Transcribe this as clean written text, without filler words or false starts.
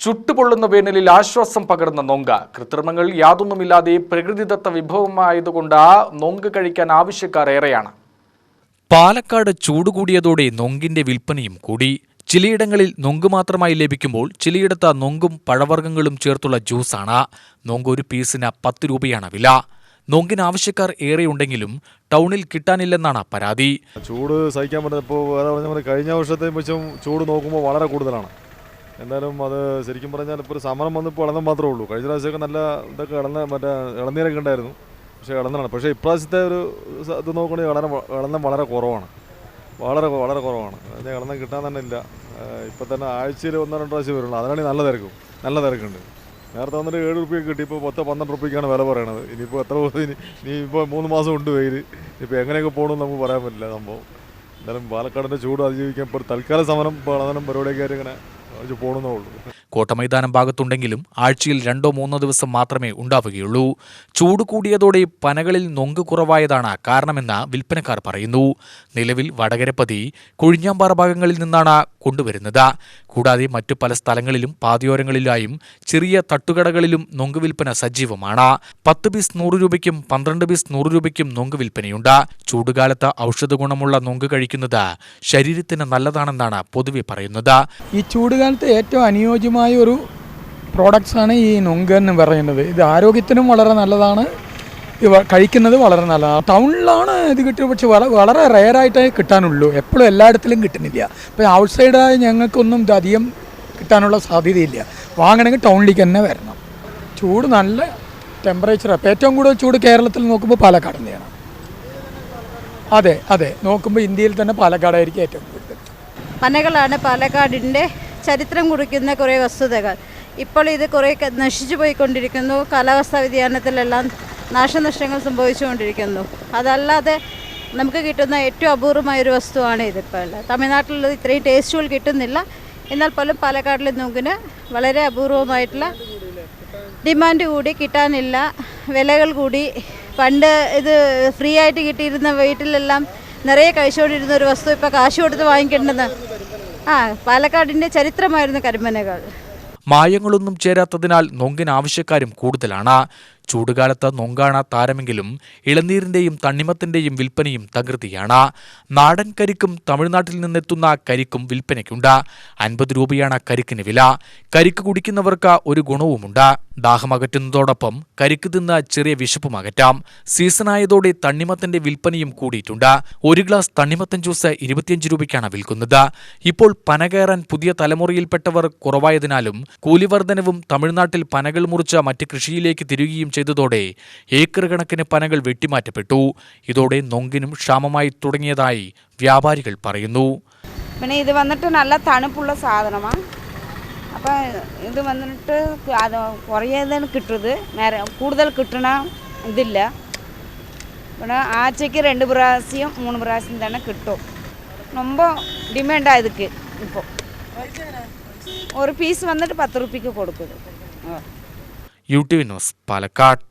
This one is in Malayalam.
ചുട്ടുപൊള്ളുന്ന വേനലിൽ ആശ്വാസം പകർന്ന നൊങ്ക. കൃത്രിമങ്ങൾ യാതൊന്നുമില്ലാതെ പ്രകൃതിദത്ത വിഭവമായതുകൊണ്ട് നൊങ്ക് കഴിക്കാൻ ആവശ്യക്കാർ ഏറെയാണ്. പാലക്കാട് ചൂട് കൂടിയതോടെ നൊങ്കിന്റെ വിൽപ്പനയും കൂടി. ചിലയിടങ്ങളിൽ നൊങ്ക് മാത്രമായി ലഭിക്കുമ്പോൾ ചിലയിടത്ത് നൊങ്കും പഴവർഗ്ഗങ്ങളും ചേർത്തുള്ള ജ്യൂസാണ്. നൊങ്ക് ഒരു പീസിന് 10 രൂപയാണ് വില. നൊങ്കിന് ആവശ്യക്കാർ ഏറെയുണ്ടെങ്കിലും ടൗണിൽ കിട്ടാനില്ലെന്നാണ് പരാതി. ചൂട് സഹിക്കാൻ പറ്റുന്നപ്പോൾ കഴിഞ്ഞ വർഷത്തെ വെച്ചും ചൂട് നോക്കുമ്പോൾ വളരെ കൂടുതലാണ്. എന്തായാലും അത് ശരിക്കും പറഞ്ഞാൽ ഇപ്പോൾ ഒരു സമരം വന്നപ്പോൾ ഇളനം മാത്രമേ ഉള്ളൂ. കഴിഞ്ഞ പ്രാവശ്യമൊക്കെ നല്ല ഇതൊക്കെ ഇളനീരൊക്കെ ഉണ്ടായിരുന്നു, പക്ഷേ ഇളന്നാണ്. പക്ഷേ ഇപ്രാവശ്യത്തെ ഒരു ഇത് നോക്കുകയാണെങ്കിൽ ഇളനം വളരെ കുറവാണ്, വളരെ കുറവാണ്. ഇളനം കിട്ടാൻ തന്നെ ഇല്ല. ഇപ്പം തന്നെ ആഴ്ചയിൽ 1-2 പ്രാവശ്യം വരുള്ളൂ. അതിനാണെങ്കിൽ നല്ല തിരക്കുണ്ട്. നേരത്തെ വന്നിട്ട് 7 രൂപയ്ക്ക് കിട്ടി, ഇപ്പോൾ 10-12 രൂപയ്ക്കാണ് വില പറയണത്. ഇനിയിപ്പോൾ എത്ര ഇനിയിപ്പോൾ 3 മാസം ഉണ്ട് വെയിൽ. ഇപ്പോൾ എങ്ങനെയൊക്കെ പോകണമെന്ന് നമുക്ക് പറയാൻ പറ്റില്ല സംഭവം. എന്തായാലും പാലക്കാടിൻ്റെ ചൂട് അതിജീവിക്കാൻ ഇപ്പോൾ തൽക്കാല സമരം പഠനം പരിപാടിയൊക്കെ ആയിട്ട് ഇങ്ങനെ പോകണമെന്നേ ഉള്ളൂ. കോട്ടമൈതാനം ഭാഗത്തുണ്ടെങ്കിലും ആഴ്ചയിൽ 2-3 ദിവസം മാത്രമേ ഉണ്ടാവുകയുള്ളൂ. ചൂട് കൂടിയതോടെ പനകളിൽ നൊങ്ക് കുറവായതാണ് കാരണമെന്ന് വിൽപ്പനക്കാർ പറയുന്നു. നിലവിൽ വടകരപ്പതി, കൊഴിഞ്ഞാമ്പാറ ഭാഗങ്ങളിൽ നിന്നാണ് കൊണ്ടുവരുന്നത്. കൂടാതെ മറ്റു പല സ്ഥലങ്ങളിലും പാതയോരങ്ങളിലായും ചെറിയ തട്ടുകടകളിലും നൊങ്ക് വിൽപ്പന സജീവമാണ്. 10 പീസ് 100 രൂപയ്ക്കും 12 പീസ് 100 രൂപയ്ക്കും നൊങ്ക് വിൽപ്പനയുണ്ട്. ചൂടുകാലത്ത് ഔഷധ ഗുണമുള്ള നൊങ്ക് കഴിക്കുന്നത് ശരീരത്തിന് നല്ലതാണെന്നാണ് പൊതുവെ പറയുന്നത്. ഈ ചൂടുകാലത്ത് ഏറ്റവും അനുയോജ്യമായ ഒരു പ്രോഡക്ട്സാണ് ഈ നൊങ്ക് എന്ന് പറയുന്നത്. ഇത് ആരോഗ്യത്തിനും വളരെ നല്ലതാണ്, ഇവ കഴിക്കുന്നത് വളരെ നല്ലതാണ്. ടൗണിലാണ് ഇത് കിട്ടിയത്, പക്ഷെ വളരെ റെയറായിട്ടേ കിട്ടാനുള്ളൂ. എപ്പോഴും എല്ലായിടത്തിലും കിട്ടുന്നില്ല. ഇപ്പോൾ ഔട്ട്സൈഡായി ഞങ്ങൾക്കൊന്നും ഇത് അധികം കിട്ടാനുള്ള സാധ്യതയില്ല. വാങ്ങണമെങ്കിൽ ടൗണിലേക്ക് തന്നെ വരണം. ചൂട് നല്ല ടെമ്പറേച്ചറാണ്. ഇപ്പോൾ ഏറ്റവും കൂടുതൽ ചൂട് കേരളത്തിൽ നോക്കുമ്പോൾ പാലക്കാട് തന്നെയാണ്. അതെ നോക്കുമ്പോൾ ഇന്ത്യയിൽ തന്നെ പാലക്കാടായിരിക്കും ഏറ്റവും കൂടുതൽ. പനകളാണ് പാലക്കാടിൻ്റെ ചരിത്രം കുറിക്കുന്ന കുറേ വസ്തുതകൾ. ഇപ്പോൾ ഇത് കുറേ നശിച്ചു പോയിക്കൊണ്ടിരിക്കുന്നു. കാലാവസ്ഥാ വ്യതിയാനത്തിലെല്ലാം നാശനഷ്ടങ്ങൾ സംഭവിച്ചുകൊണ്ടിരിക്കുന്നു. അതല്ലാതെ നമുക്ക് കിട്ടുന്ന ഏറ്റവും അപൂർവമായൊരു വസ്തുവാണ് ഇതിപ്പോൾ. തമിഴ്നാട്ടിലുള്ളത് ഇത്രയും ടേസ്റ്റുകൾ കിട്ടുന്നില്ല. എന്നാൽ പോലും പാലക്കാടിലെ നൊങ്കിന് വളരെ അപൂർവമായിട്ടുള്ള ഡിമാൻഡ് കൂടി, കിട്ടാനില്ല, വിലകൾ കൂടി. പണ്ട് ഇത് ഫ്രീ ആയിട്ട് കിട്ടിയിരുന്ന വീട്ടിലെല്ലാം നിറയെ കഴിച്ചുകൊണ്ടിരുന്ന ഒരു വസ്തു ഇപ്പോൾ കാശ് കൊടുത്ത് വാങ്ങിക്കേണ്ടെന്ന്. പാലക്കാടിൻ്റെ ചരിത്രമായിരുന്നു കരിമ്പനകൾ. മായങ്ങളൊന്നും ചേരാത്തതിനാൽ നൊങ്കിന് ആവശ്യക്കാരും കൂടുതലാണ്. ചൂടുകാലത്ത് നൊങ്കാണ് താരമെങ്കിലും ഇളനീരിന്റെയും തണ്ണിമത്തിന്റെയും വിൽപ്പനയും തകൃതിയാണ്. നാടൻ കരിക്കും തമിഴ്നാട്ടിൽ നിന്നെത്തുന്ന കരിക്കും വിൽപ്പനയ്ക്കുണ്ട്. 50 രൂപയാണ് കരിക്കിന് വില. കരിക്ക് കുടിക്കുന്നവർക്ക് ഒരു ഗുണവുമുണ്ട്. ദാഹമകറ്റുന്നതോടൊപ്പം കരിക്ക് തിന്ന് ചെറിയ വിശപ്പും അകറ്റാം. സീസണായതോടെ തണ്ണിമത്തിന്റെ വിൽപ്പനയും കൂടിയിട്ടുണ്ട്. 1 ഗ്ലാസ് തണ്ണിമത്തൻ ജ്യൂസ് 25 രൂപയ്ക്കാണ് വിൽക്കുന്നത്. ഇപ്പോൾ പന കയറാൻ പുതിയ തലമുറയിൽപ്പെട്ടവർ കുറവായതിനാലും കൂലിവർദ്ധനവും തമിഴ്നാട്ടിൽ പനകൾ മുറിച്ച് മറ്റ് കൃഷിയിലേക്ക് തിരികുകയും ചെയ്തതോടെ ഏക്കർ കണക്കിന് പനകൾ വെട്ടിമാറ്റപ്പെട്ടു. ഇതോടെ നൊങ്കിനും ക്ഷാമമായി തുടങ്ങിയതായി വ്യാപാരികൾ പറയുന്നു. പിന്നെ ഇത് വന്നിട്ട് നല്ല തണുപ്പുള്ള സാധനമാണ്. അപ്പം ഇത് വന്നിട്ട് അത് കുറേതാണ് കിട്ടുന്നത്, കൂടുതൽ കിട്ടണ ഇതില്ല. പിന്നെ ആഴ്ചയ്ക്ക് 2 പ്രാവശ്യം 3 പ്രാവശ്യം തന്നെ കിട്ടും. ரொம்ப ഡിമാൻഡാണ് ഇതൊക്കെ. ഇപ്പോൾ ഒരു പീസ് വന്നിട്ട് 10 രൂപയ്ക്ക് കൊടുക്കുന്നത്. UTV news, Palakkad.